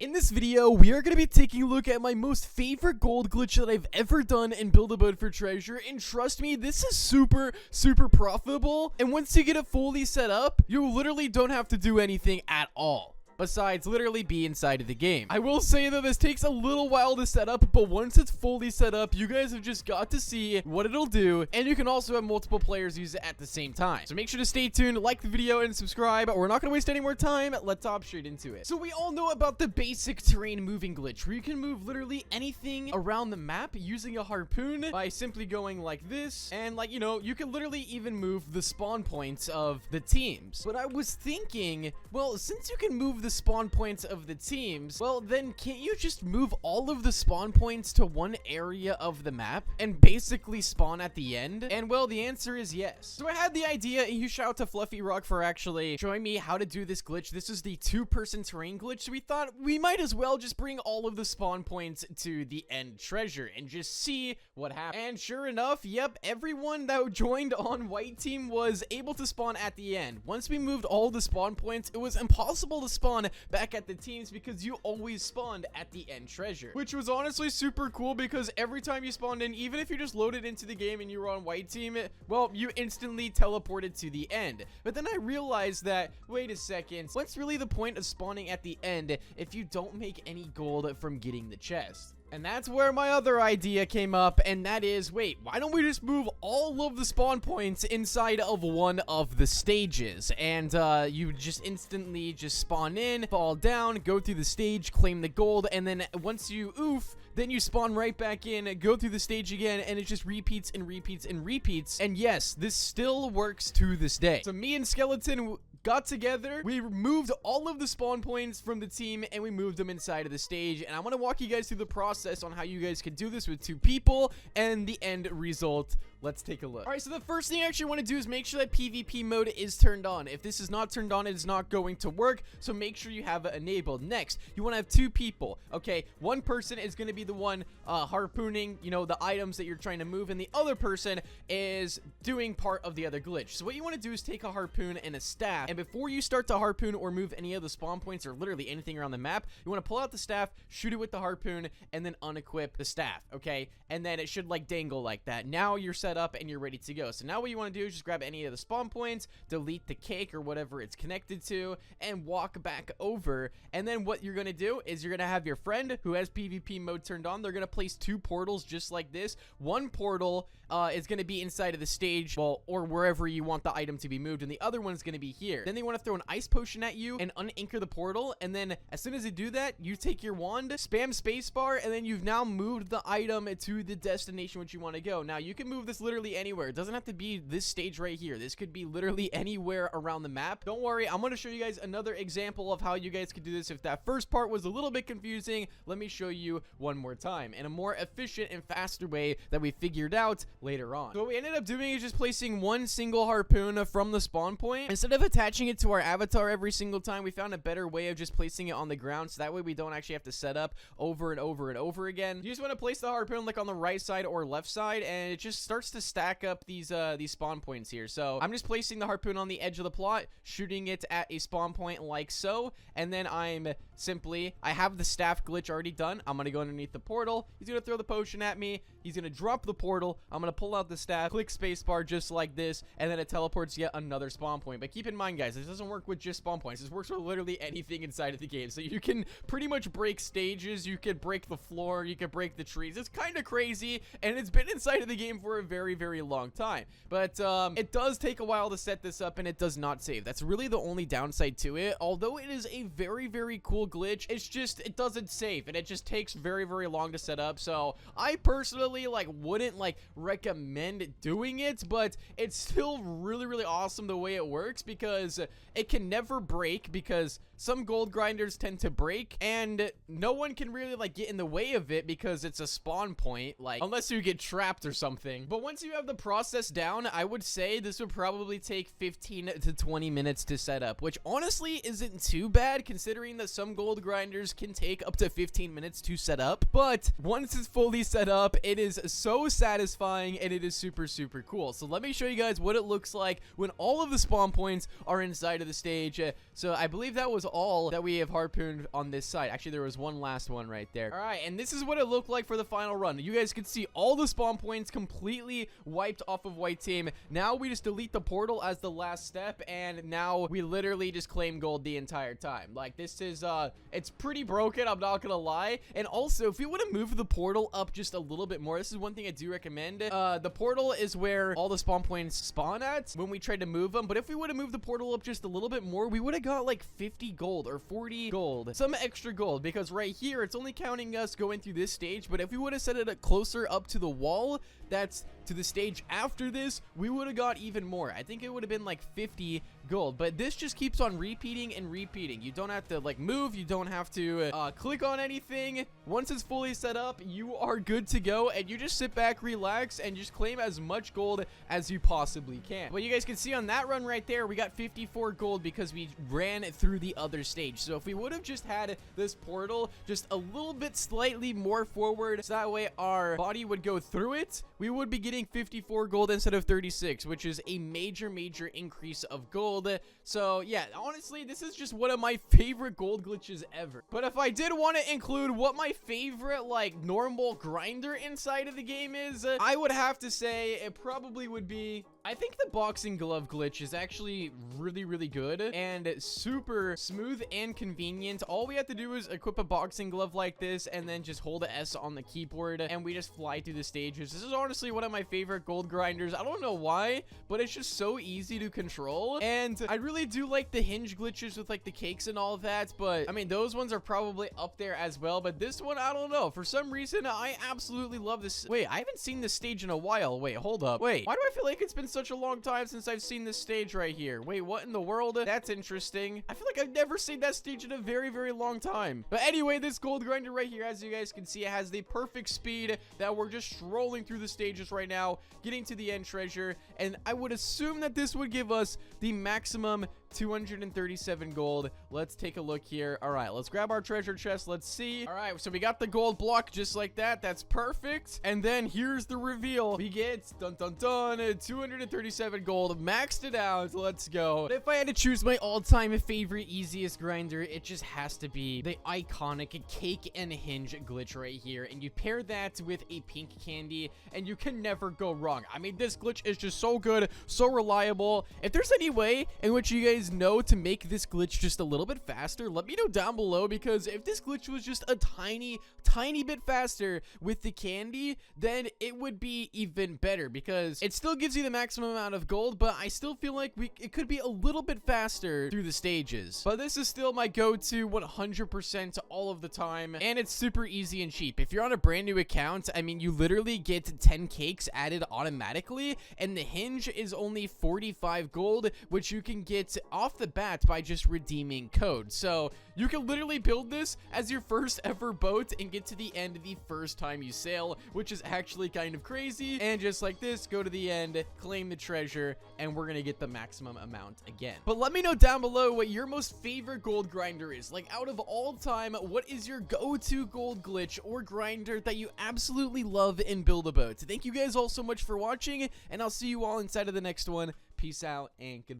In this video, we are going to be taking a look at my most favorite gold glitch that I've ever done in Build a Boat for Treasure, and trust me, this is super profitable, and once you get it fully set up, you literally don't have to do anything at all besides literally be inside of the game. I will say that this takes a little while to set up, but once it's fully set up, you guys have just got to see what it'll do, and you can also have multiple players use it at the same time. So make sure to stay tuned, like the video, and subscribe. We're not going to waste any more time. Let's hop straight into it. So we all know about the basic terrain moving glitch, where you can move literally anything around the map using a harpoon by simply going like this, and like, you know, you can literally even move the spawn points of the teams. But I was thinking, well, since you can move the spawn points of the teams, well, then can't you just move all of the spawn points to one area of the map and basically spawn at the end? And well, the answer is yes. So I had the idea, and huge shout out to Fluffy Rock for actually showing me how to do this glitch. This is the 2-person terrain glitch, so we thought we might as well just bring all of the spawn points to the end treasure and just see what happens. And sure enough, yep, everyone that joined on white team was able to spawn at the end. Once we moved all the spawn points, it was impossible to spawn back at the teams because you always spawned at the end treasure, which was honestly super cool because every time you spawned in, even if you just loaded into the game and you were on white team, well, you instantly teleported to the end. But then I realized that, wait a second, what's really the point of spawning at the end if you don't make any gold from getting the chest? And that's where my other idea came up, and that is, wait, why don't we just move all of the spawn points inside of one of the stages? And you just instantly just spawn in, fall down, go through the stage, claim the gold, and then once you oof, then you spawn right back in, go through the stage again, and it just repeats and repeats and repeats. And yes, this still works to this day. So me and Skeleton got together, we removed all of the spawn points from the team, and we moved them inside of the stage. And I want to walk you guys through the process on how you guys can do this with 2 people and the end result. Let's take a look. All right, so the first thing you actually want to do is make sure that PvP mode is turned on. If this is not turned on, it is not going to work, so make sure you have it enabled. Next, you want to have 2 people. Okay, one person is going to be the one harpooning, you know, the items that you're trying to move, and the other person is doing part of the other glitch. So what you want to do is take a harpoon and a staff, and before you start to harpoon or move any of the spawn points or literally anything around the map, you want to pull out the staff, shoot it with the harpoon, and then unequip the staff, okay? And then it should like dangle like that. Now you're set up and you're ready to go. So now what you want to do is just grab any of the spawn points, delete the cake or whatever it's connected to, and walk back over. And then what you're going to do is you're going to have your friend who has PvP mode turned on. They're going to place 2 portals just like this. One portal is going to be inside of the stage, well, or wherever you want the item to be moved, and the other one is going to be here. Then they want to throw an ice potion at you and unanchor the portal, and then as soon as they do that, you take your wand, spam spacebar, and then you've now moved the item to the destination which you want to go. Now you can move this literally anywhere. It doesn't have to be this stage right here. This could be literally anywhere around the map. Don't worry, I'm going to show you guys another example of how you guys could do this. If that first part was a little bit confusing, let me show you one more time in a more efficient and faster way that we figured out later on. So what we ended up doing is just placing one single harpoon from the spawn point. Instead of attaching it to our avatar every single time, we found a better way of just placing it on the ground, so that way we don't actually have to set up over and over and over again. You just want to place the harpoon like on the right side or left side, and it just starts to stack up these spawn points here. So I'm just placing the harpoon on the edge of the plot, shooting it at a spawn point like so, and then I have the staff glitch already done. I'm gonna go underneath the portal. He's gonna throw the potion at me. He's gonna drop the portal. I'm gonna pull out the staff, click spacebar just like this, and then it teleports yet another spawn point. But keep in mind, guys, this doesn't work with just spawn points. This works with literally anything inside of the game. So you can pretty much break stages. You could break the floor. You could break the trees. It's kind of crazy, and it's been inside of the game for a very long time. But it does take a while to set this up, and it does not save. That's really the only downside to it. Although it is a very cool glitch, it's just it doesn't save, and it just takes very long to set up. So I personally wouldn't recommend doing it, but it's still really awesome the way it works, because it can never break, because some gold grinders tend to break, and no one can really get in the way of it because it's a spawn point, unless you get trapped or something. But once you have the process down, I would say this would probably take 15 to 20 minutes to set up, which honestly isn't too bad considering that some gold grinders can take up to 15 minutes to set up. But once it's fully set up, it is so satisfying, and it is super cool. So let me show you guys what it looks like when all of the spawn points are inside of the stage. So I believe that was all that we have harpooned on this side. Actually, there was one last one right there. All right, and this is what it looked like for the final run. You guys could see all the spawn points completely wiped off of white team. Now we just delete the portal as the last step, and now we literally just claim gold the entire time. Like, this is, it's pretty broken, I'm not gonna lie. And also, if we want to move the portal up just a little bit more, this is one thing I do recommend. The portal is where all the spawn points spawn at when we try to move them, but if we would have moved the portal up just a little bit more, we would have got like 50 gold or 40 gold, some extra gold, because right here it's only counting us going through this stage. But if we would have set it closer up to the wall that's to the stage after this, we would have got even more. I think it would have been like 50 gold, but this just keeps on repeating and repeating. You don't have to like move, you don't have to click on anything. Once it's fully set up, you are good to go, and you just sit back, relax, and just claim as much gold as you possibly can. But you guys can see on that run right there, we got 54 gold because we ran through the other stage. So if we would have just had this portal just a little bit slightly more forward, so that way our body would go through it, we would be getting 54 gold instead of 36, which is a major increase of gold. So yeah, honestly, this is just one of my favorite gold glitches ever. But if I did want to include what my favorite like normal grinder inside of the game is, I would have to say it probably would be, I think the boxing glove glitch is actually really good and super smooth and convenient. All we have to do is equip a boxing glove like this and then just hold S on the keyboard and we just fly through the stages. This is honestly one of my favorite gold grinders. I don't know why, but it's just so easy to control. And I really do like the hinge glitches with like the cakes and all of that, but I mean, those ones are probably up there as well. But this one, I don't know. For some reason, I absolutely love this. Wait, I haven't seen this stage in a while. Wait, hold up. Wait, why do I feel like it's been such a long time since I've seen this stage right here? Wait, what in the world? That's interesting. I feel like I've never seen that stage in a very long time. But anyway, this gold grinder right here, as you guys can see, it has the perfect speed that we're just strolling through the stages right now, getting to the end treasure. And I would assume that this would give us the maximum 237 gold. Let's take a look here. All right, let's grab our treasure chest. Let's see. All right, so we got the gold block just like that. That's perfect. And then here's the reveal. We get 237 gold, maxed it out. Let's go. But if I had to choose my all-time favorite easiest grinder, it just has to be the iconic cake and hinge glitch right here. And you pair that with a pink candy and you can never go wrong. I mean, this glitch is just so good, so reliable. If there's any way in which you guys know to make this glitch just a little bit faster, let me know down below, because if this glitch was just a tiny bit faster with the candy, then it would be even better, because it still gives you the maximum amount of gold, but I still feel like it could be a little bit faster through the stages. But this is still my go-to 100% all of the time, and it's super easy and cheap. If you're on a brand new account, I mean, you literally get 10 cakes added automatically, and the hinge is only 45 gold, which you can get off the bat by just redeeming code. So you can literally build this as your first ever boat and get to the end the first time you sail, which is actually kind of crazy. And just like this, go to the end, claim the treasure, and we're gonna get the maximum amount again. But let me know down below what your most favorite gold grinder is. Like, out of all time, what is your go-to gold glitch or grinder that you absolutely love in Build-A-Boat? Thank you guys all so much for watching, and I'll see you all inside of the next one. Peace out and goodbye.